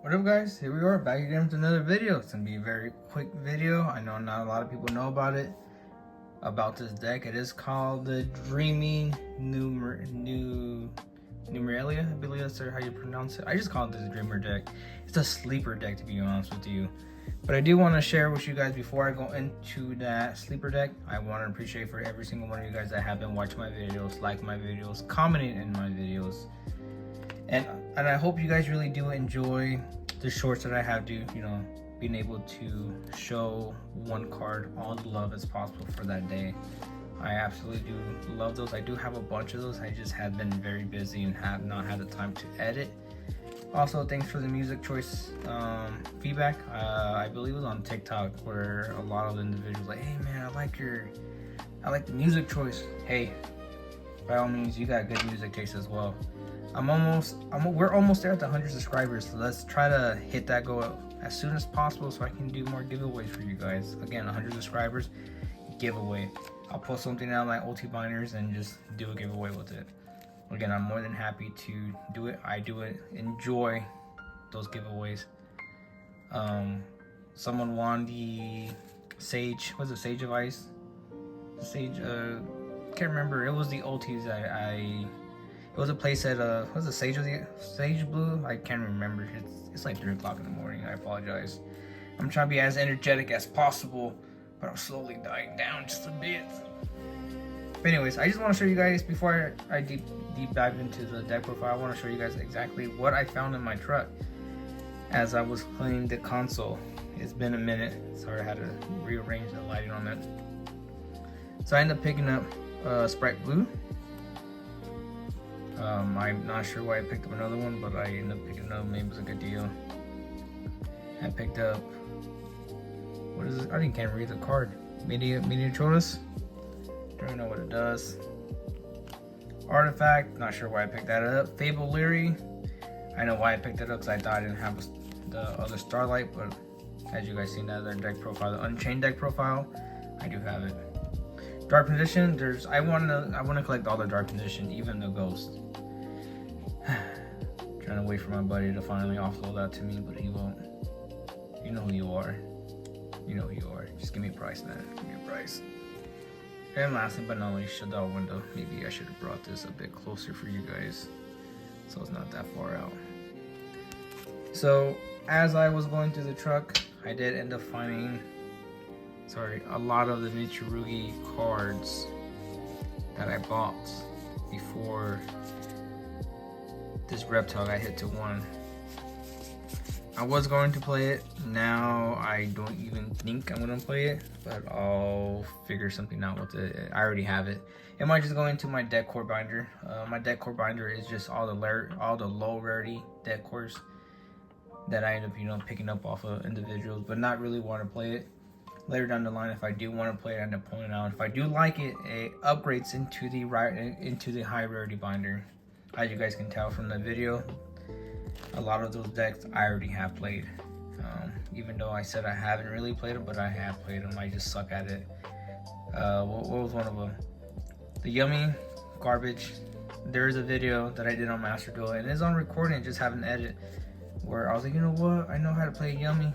What up guys, here we are back again with another video. It's gonna be a very quick video. I know not a lot of people know about this deck. It is called the Dreaming Nemleria, I believe that's how you pronounce it. I just call it the Dreamer deck. It's a sleeper deck, to be honest with you. But I do want to share with you guys before I go into that sleeper deck. I want to appreciate for every single one of you guys that have been watching my videos, like my videos, commenting in my videos. And I hope you guys really do enjoy the shorts that I have to, being able to show one card all the love as possible for that day. I absolutely do love those. I do have a bunch of those. I just have been very busy and have not had the time to edit. Also, thanks for the music choice feedback. I believe it was on TikTok where a lot of individuals like, hey man, I like the music choice. Hey, by all means, you got good music taste as well. We're almost there at the 100 subscribers, so let's try to hit that goal as soon as possible so I can do more giveaways for you guys. Again, 100 subscribers, giveaway. I'll post something out of my OT binders and just do a giveaway with it. Again, I'm more than happy to do it. I do it, enjoy those giveaways. Someone won the Sage, was it Sage of Ice? Sage, can't remember. It was the OTs it was a playset, was it Sage Blue? I can't remember. It's like 3 o'clock in the morning. I apologize. I'm trying to be as energetic as possible, but I'm slowly dying down just a bit. But anyways, I just want to show you guys, before I deep dive into the deck profile, I want to show you guys exactly what I found in my truck as I was cleaning the console. It's been a minute. Sorry, I had to rearrange the lighting on it. So I ended up picking up Sprite Blue. I'm not sure why I picked up another one, but I ended up picking up. Maybe it was a good deal. I picked up, what is it? I can't read the card. Miniaturis. Don't know what it does. Artifact. Not sure why I picked that up. Nemleria. I know why I picked it up because I thought I didn't have the other Starlight, but as you guys seen that other deck profile, the Unchained deck profile, I do have it. Dark Condition. I want to collect all the Dark Condition, even the Ghost. Trying to wait for my buddy to finally offload that to me, but he won't. You know who you are. You know who you are. Just give me a price, man. Give me a price. And lastly but not least, Shadow Window. Maybe I should have brought this a bit closer for you guys, so it's not that far out. So as I was going through the truck, I did end up finding, a lot of the Mitsurugi cards that I bought before this reptile got hit to 1. I was going to play it. Now I don't even think I'm gonna play it, but I'll figure something out with it. I already have it. It might just go into my deck core binder. My deck core binder is just all the low rarity deck cores that I end up picking up off of individuals, but not really want to play it. Later down the line, if I do want to play it, I end up pulling it out. If I do like it, it upgrades into the high rarity binder. As you guys can tell from the video, a lot of those decks I already have played. Even though I said I haven't really played them, but I have played them. I just suck at it. What was one of them? The Yummy Garbage. There is a video that I did on Master Duel, and it's on recording. Just haven't edited. Where I was like, you know what? I know how to play Yummy.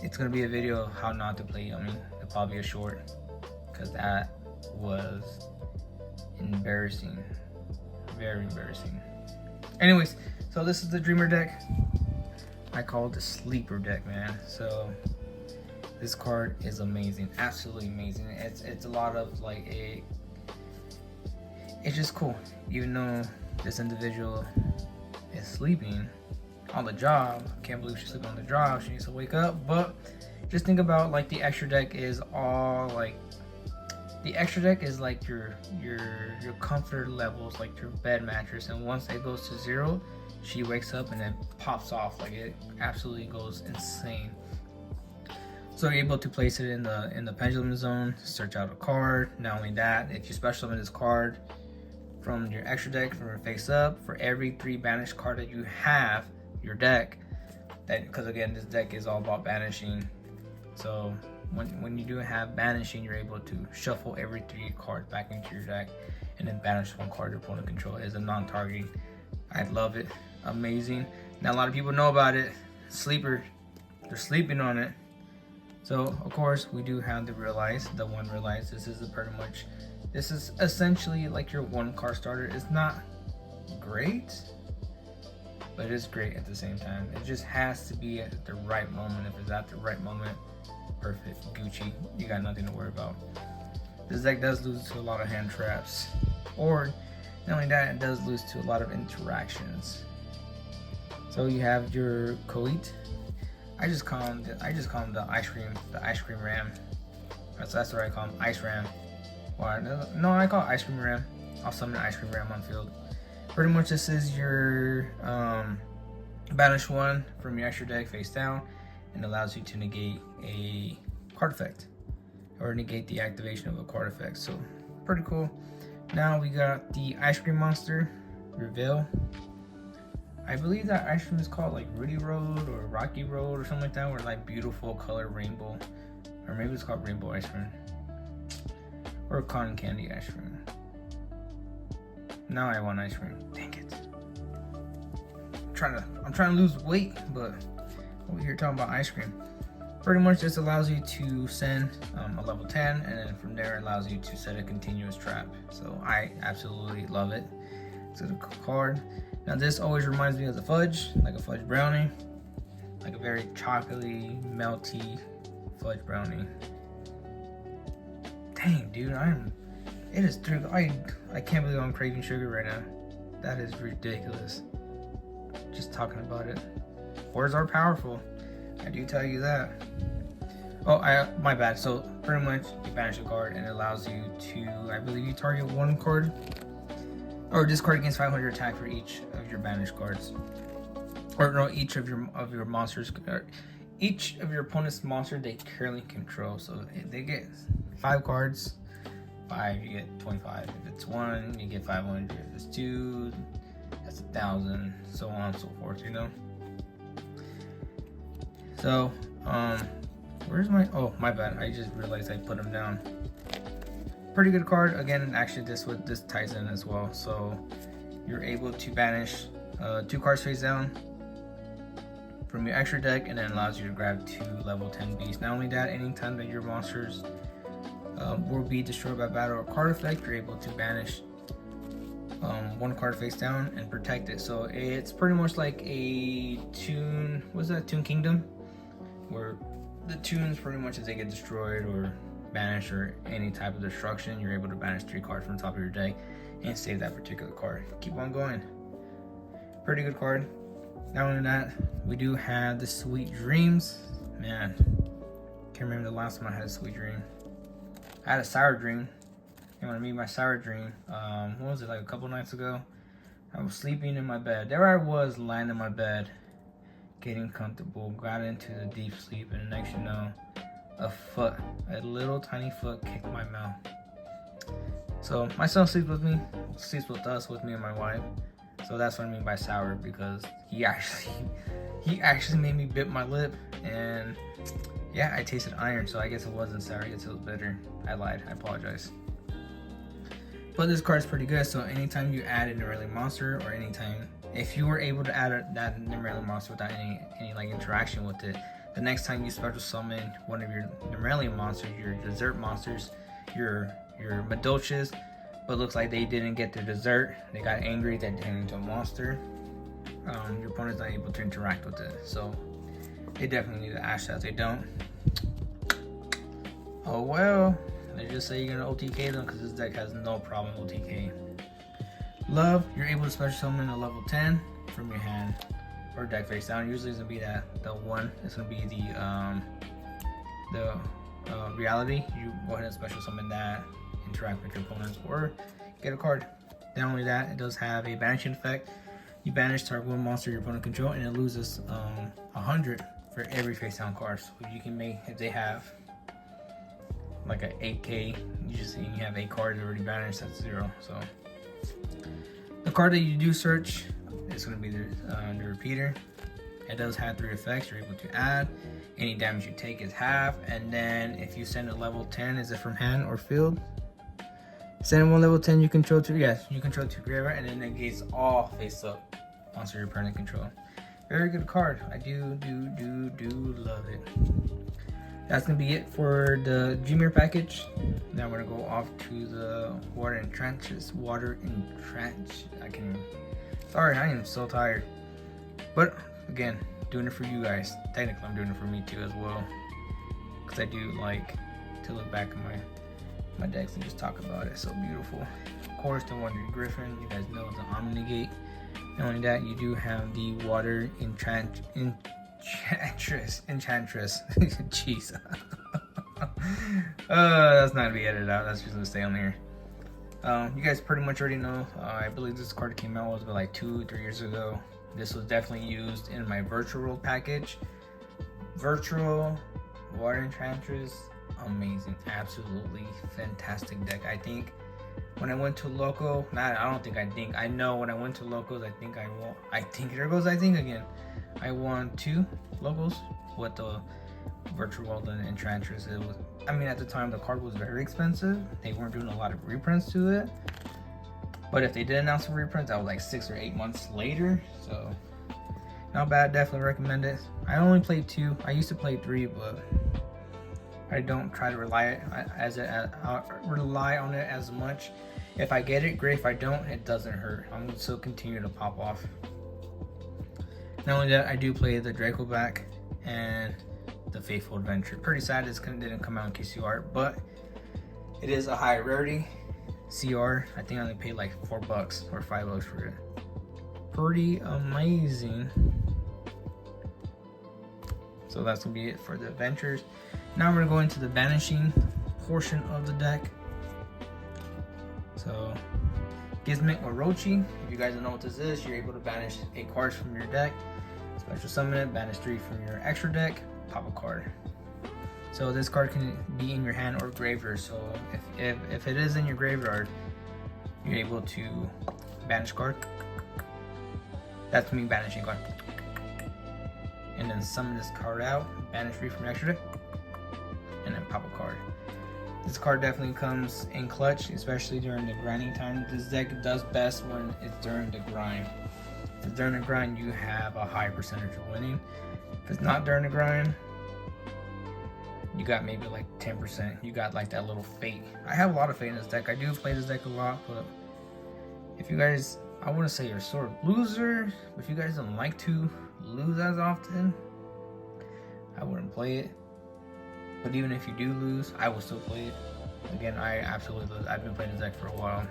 It's gonna be a video of how not to play Yummy. It'll probably be a short, because that was embarrassing. Very embarrassing. Anyways, so this is the Dreamer deck. I call it the sleeper deck, man. So this card is amazing, absolutely amazing. It's a lot of it's just cool. Even though this individual is sleeping on the job, can't believe she's sleeping on the job. She needs to wake up. But just think about the extra deck is all the extra deck is like your comfort levels, like your bed mattress, and once it goes to 0, she wakes up and then pops off. It absolutely goes insane. So you're able to place it in the pendulum zone, search out a card. Not only that, if you special summon this card from your extra deck from your face up, for every 3 banished card that you have your deck, because again, this deck is all about banishing. So when you do have banishing, you're able to shuffle every 3 cards back into your deck and then banish 1 card your opponent control as a non-targeting. I love it. amazing. Now a lot of people know about it. Sleeper, they're sleeping on it. So of course we do have the Realize, the one Realize. This is this is essentially like your one card starter. It's not great, but it's great at the same time. It just has to be at the right moment. If it's at the right moment, perfect, Gucci, you got nothing to worry about. This deck does lose to a lot of hand traps, or not only that, it does lose to a lot of interactions. So you have your Coit. I just call him the ice cream ram. That's what I call him, ice ram. Or no, I call it ice cream ram. I'll summon an ice cream ram on field. Pretty much this is your banish one from your extra deck face down, and allows you to negate a card effect or negate the activation of a card effect. So pretty cool. Now we got the ice cream monster reveal. I believe that ice cream is called like Rudy Road or Rocky Road or something like that, where like beautiful color rainbow, or maybe it's called rainbow ice cream or cotton candy ice cream. Now I want ice cream. Dang it! I'm trying to lose weight, but over here talking about ice cream. Pretty much this allows you to send a level 10, and then from there it allows you to set a continuous trap. So I absolutely love it. It's a card. Now this always reminds me of the fudge, like a fudge brownie, like a very chocolatey, melty fudge brownie. Dang, dude, it is true. I can't believe I'm craving sugar right now. That is ridiculous. Just talking about it. Words are powerful. I do tell you that. Oh, my bad. So pretty much you banish a card and it allows you to, I believe you target one card, or discard against 500 attack for each of your banished cards, or no, each of your monsters, or each of your opponent's monster they currently control. So if they get 5 cards, 5 you get 25. If it's 1, you get 500. If it's 2, that's 1,000, so on and so forth. You know. So where's my? Oh, my bad. I just realized I put them down. Pretty good card. Again, actually this ties in as well. So you're able to banish 2 cards face down from your extra deck, and then allows you to grab 2 level 10 beasts. Not only that, anytime that your monsters will be destroyed by battle or card effect, you're able to banish 1 card face down and protect it. So it's pretty much like a Toon, what's that, Toon Kingdom, where the tunes pretty much as they get destroyed or banished or any type of destruction, you're able to banish 3 cards from the top of your deck and save that particular card. Keep on going. Pretty good card. Not only that, we do have the Sweet Dreams. Man, can't remember the last time I had a sweet dream. I had a sour dream. And when I mean my sour dream, what was it, like a couple nights ago? I was sleeping in my bed. There I was, lying in my bed, getting comfortable, got into the deep sleep, and the next you know, a little tiny foot kicked my mouth. So my son sleeps with us, with me and my wife. So that's what I mean by sour, because he actually made me bit my lip, and yeah, I tasted iron, so I guess it wasn't sour, I guess it was bitter. I lied, I apologize. But this card's pretty good, so anytime you add a Nemleria monster, or anytime, if you were able to add that Nemleria monster without any like interaction with it, the next time you special summon one of your Nemleria monsters, your dessert monsters, your Madolches, but looks like they didn't get their dessert, they got angry, they turned into a monster, your opponent's not able to interact with it. So they definitely need to ash that. They don't, oh well, they just say you're gonna OTK them, because this deck has no problem OTK. Love, you're able to special summon a level 10 from your hand or deck face down. Usually it's gonna be the one. It's gonna be the reality. You go ahead and special summon that, interact with your opponents, or get a card. Not only that, it does have a banishing effect. You banish target one monster your opponent control, and it loses 100 for every face down card. So you can make, if they have like an 8k, you have 8 cards already banished, that's 0. So the card that you do search is going to be the repeater. It does have 3 effects you're able to add. Any damage you take is half, and then if you send a level 10, is it from hand or field? Send one level 10 you control to, yes, you control to graveyard, and then it negates all face up Monster Permanent Control. Very good card. I do love it. That's gonna be it for the Dreamer package. Now we're gonna go off to the Water Entrenches. I can't even. Sorry, I am so tired. But again, doing it for you guys. Technically, I'm doing it for me too as well, because I do like to look back at my decks and just talk about it. So beautiful. Of course, the Wonder Griffin. You guys know the Omnigate. Not only that, you do have the Water Enchantress. Jeez. That's not gonna be edited out. That's just gonna stay on here. You guys pretty much already know. I believe this card came out was about like 2-3 years ago. This was definitely used in my virtual package. Virtual Water Enchantress, amazing, absolutely fantastic deck. I think when I went to local, I know when I went to locals, I think I won 2 locals with the virtual Water Enchantress. It was, I mean, at the time the card was very expensive. They weren't doing a lot of reprints to it. But if they did announce a reprint, that was like 6 or 8 months later. So not bad, definitely recommend it. I only played 2. I used to play 3, but I don't try to rely on it as much. If I get it, great. If I don't, it doesn't hurt. I'm gonna still continue to pop off. Not only that, I do play the Draco back and the Faithful Adventure. Pretty sad this didn't come out in KC art, but it is a high rarity. CR, I think I only paid like $4 or $5 for it. Pretty amazing. So that's gonna be it for the adventures. Now we're gonna go into the banishing portion of the deck. So Gizmic Orochi, if you guys don't know what this is, you're able to banish a card from your deck, special summon it, banish 3 from your extra deck, pop a card. So this card can be in your hand or graveyard. So if it is in your graveyard, you're able to banish card. That's me banishing card. And then summon this card out, banish 3 from your extra deck, and then pop a card. This card definitely comes in clutch, especially during the grinding time. This deck does best when it's during the grind. If it's during the grind, you have a high percentage of winning. If it's not during the grind, you got maybe like 10%. You got like that little fate. I have a lot of fate in this deck. I do play this deck a lot, but if you guys, I wouldn't say you're sort of loser, but if you guys don't like to lose as often, I wouldn't play it. But even if you do lose, I will still play it. Again, I've been playing this deck for a while.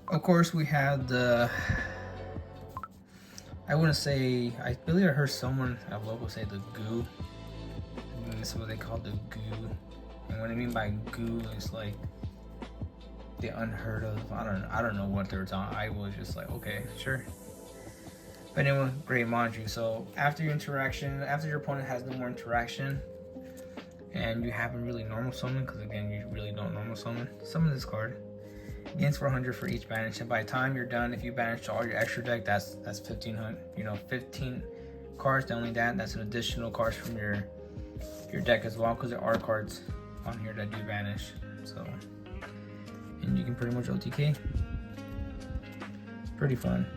Of course, we have the, I wouldn't say, I believe I heard someone at local say the goo. And this is what they call the goo. And what I mean by goo is like the unheard of. I don't know what they were talking. I was just like, okay, sure. But anyway, great Manju. So after your opponent has no more interaction, and you haven't really normal summon, because again, you really don't normal summon this card. Gains 400 for each banish, and by the time you're done, if you banish all your extra deck, that's 1500. 15 cards. Not only that, that's an additional cards from your deck as well, because there are cards on here that do banish. So, and you can pretty much OTK. Pretty fun.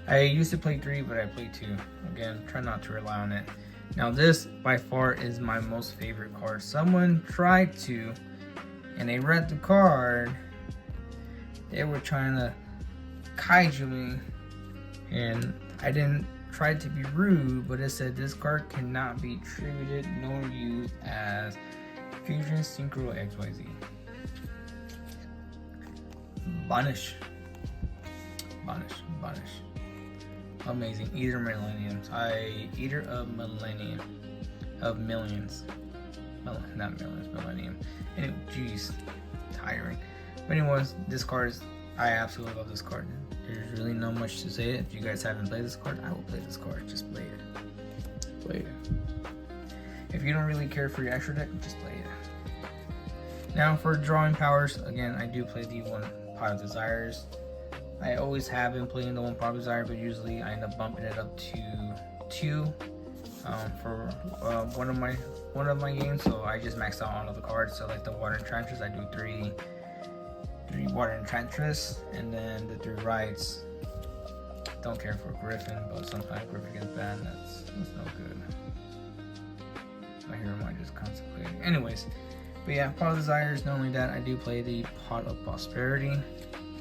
I used to play 3, but I play 2. Again, try not to rely on it. Now this, by far, is my most favorite card. Someone tried to, and they read the card. They were trying to kaiju me, and I didn't try to be rude, but it said this card cannot be tributed nor used as Fusion Synchro XYZ. Banish. Amazing. Eater Millenniums. Eater of Millennium. Of Millions. Not millions, Millennium. Anyway, jeez. Tiring. But anyways, this card is, I absolutely love this card. There's really not much to say. If you guys haven't played this card, I will play this card. Just play it. Play it. If you don't really care for your extra deck, just play it. Now for drawing powers, again, I do play the one Pot of Desires. I always have been playing the one Pot of Desire, but usually I end up bumping it up to 2 for one of my games. So I just maxed out all of the cards. So like the Water Enchantress, I do 3 Water Enchantress, and then the 3 Rides. don't care for Griffin, but sometimes Griffin gets banned. That's no good. My hero might just contemplate. Anyways, but yeah, Pot of Desires. Not only that, I do play the Pot of Prosperity.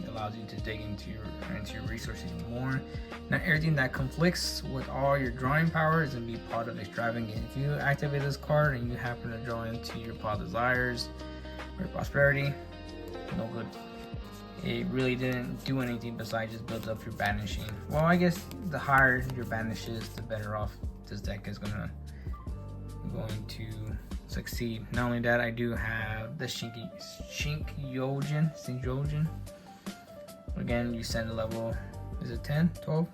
It allows you to dig into your resources more. Not everything that conflicts with all your drawing power is gonna be Pot of Extravagant. If you activate this card and you happen to draw into your Pot of Desires or Prosperity, no good. It really didn't do anything besides just build up your banishing. Well, I guess the higher your banish is, the better off this deck is going to succeed. Not only that, I do have the Shinkyogen. Again, you send a level, is it 10, 12?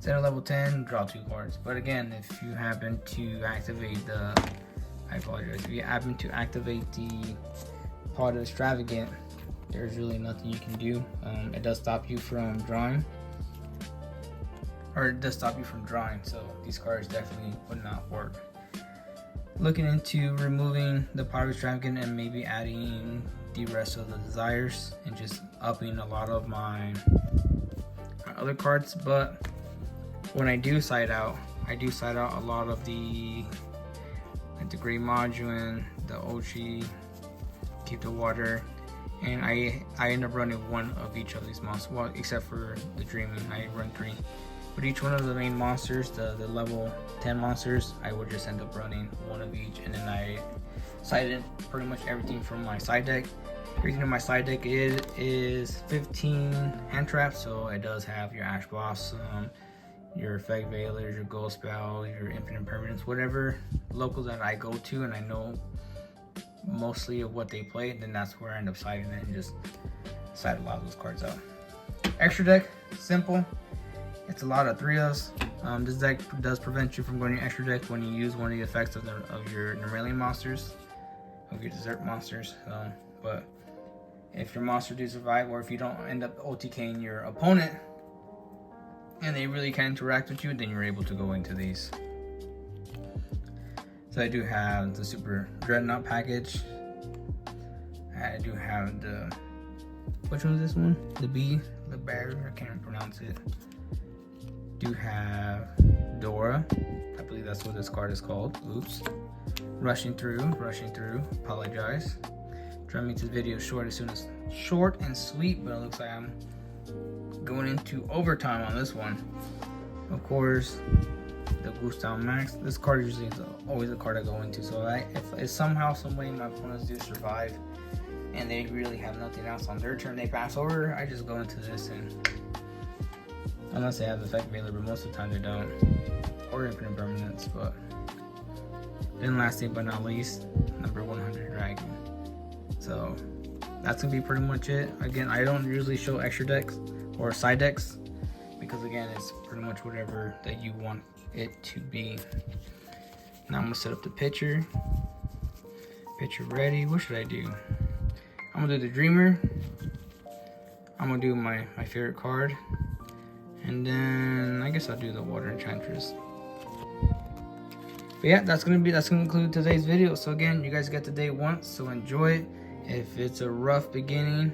Send a level 10, draw 2 cards. But again, if you happen to activate the, I apologize, if you happen to activate the Pot of Extravagant, there's really nothing you can do. It does stop you from drawing. So these cards definitely would not work. Looking into removing the Pot of Extravagant and maybe adding the rest of the desires and just upping a lot of my other cards. But when I do side out, a lot of the Great Modulin, the Ochi, Keep the Water, and I end up running one of each of these monsters, well, except for the Dreaming, I run 3. But each one of the main monsters, the level 10 monsters, I would just end up running one of each, and then I sided pretty much everything from my side deck. Everything in my side deck is 15 hand traps, so it does have your Ash Blossom, your Effect Veilers, your Gold Spell, your Infinite Permanence, whatever locals that I go to and I know mostly of what they play, then that's where I end up siding it and just side a lot of those cards out. Extra deck, simple. It's a lot of 3s. This deck does prevent you from going to extra deck when you use one of the effects of your Nemleria monsters, of your dessert monsters. But if your monster do survive, or if you don't end up OTKing your opponent and they really can't interact with you, then you're able to go into these. So I do have the Super Dreadnought package. I do have the, which one is this one? The barrier, I can't even pronounce it. Do have Dora, I believe that's what this card is called. Oops. Rushing through, apologize. Trying to make this video short and sweet, but it looks like I'm going into overtime on this one. Of course, the Gustav Max. This card usually is always a card I go into. So if somehow, some way my opponents do survive and they really have nothing else on their turn, they pass over, I just go into this, and unless they have the Effect Veiler, but most of the time they don't, or Infinite Permanence. But then lastly but not least, number 100 Dragon. So that's gonna be pretty much it. Again, I don't usually show extra decks or side decks because again, it's pretty much whatever that you want it to be. Now I'm gonna set up the picture ready. What should I do? I'm gonna do the Dreamer. I'm gonna do my favorite card, and then I guess I'll do the Water Enchantress. But yeah, that's gonna conclude today's video. So again, you guys get the day once, so enjoy it. If it's a rough beginning,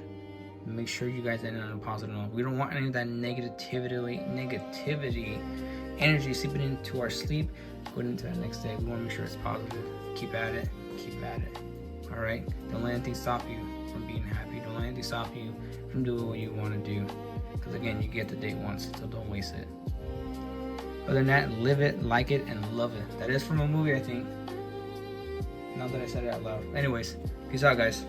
make sure you guys end on a positive note. We don't want any of that negativity energy seeping into our sleep going into that next day. We want to make sure it's positive. Keep at it. All right, don't let anything stop you from being happy. Don't let anything stop you from doing what you want to do, because again, you get the day once, so don't waste it. Other than that, live it, like it, and love it. That is from a movie, I think. Not that I said it out loud. Anyways, peace out, guys.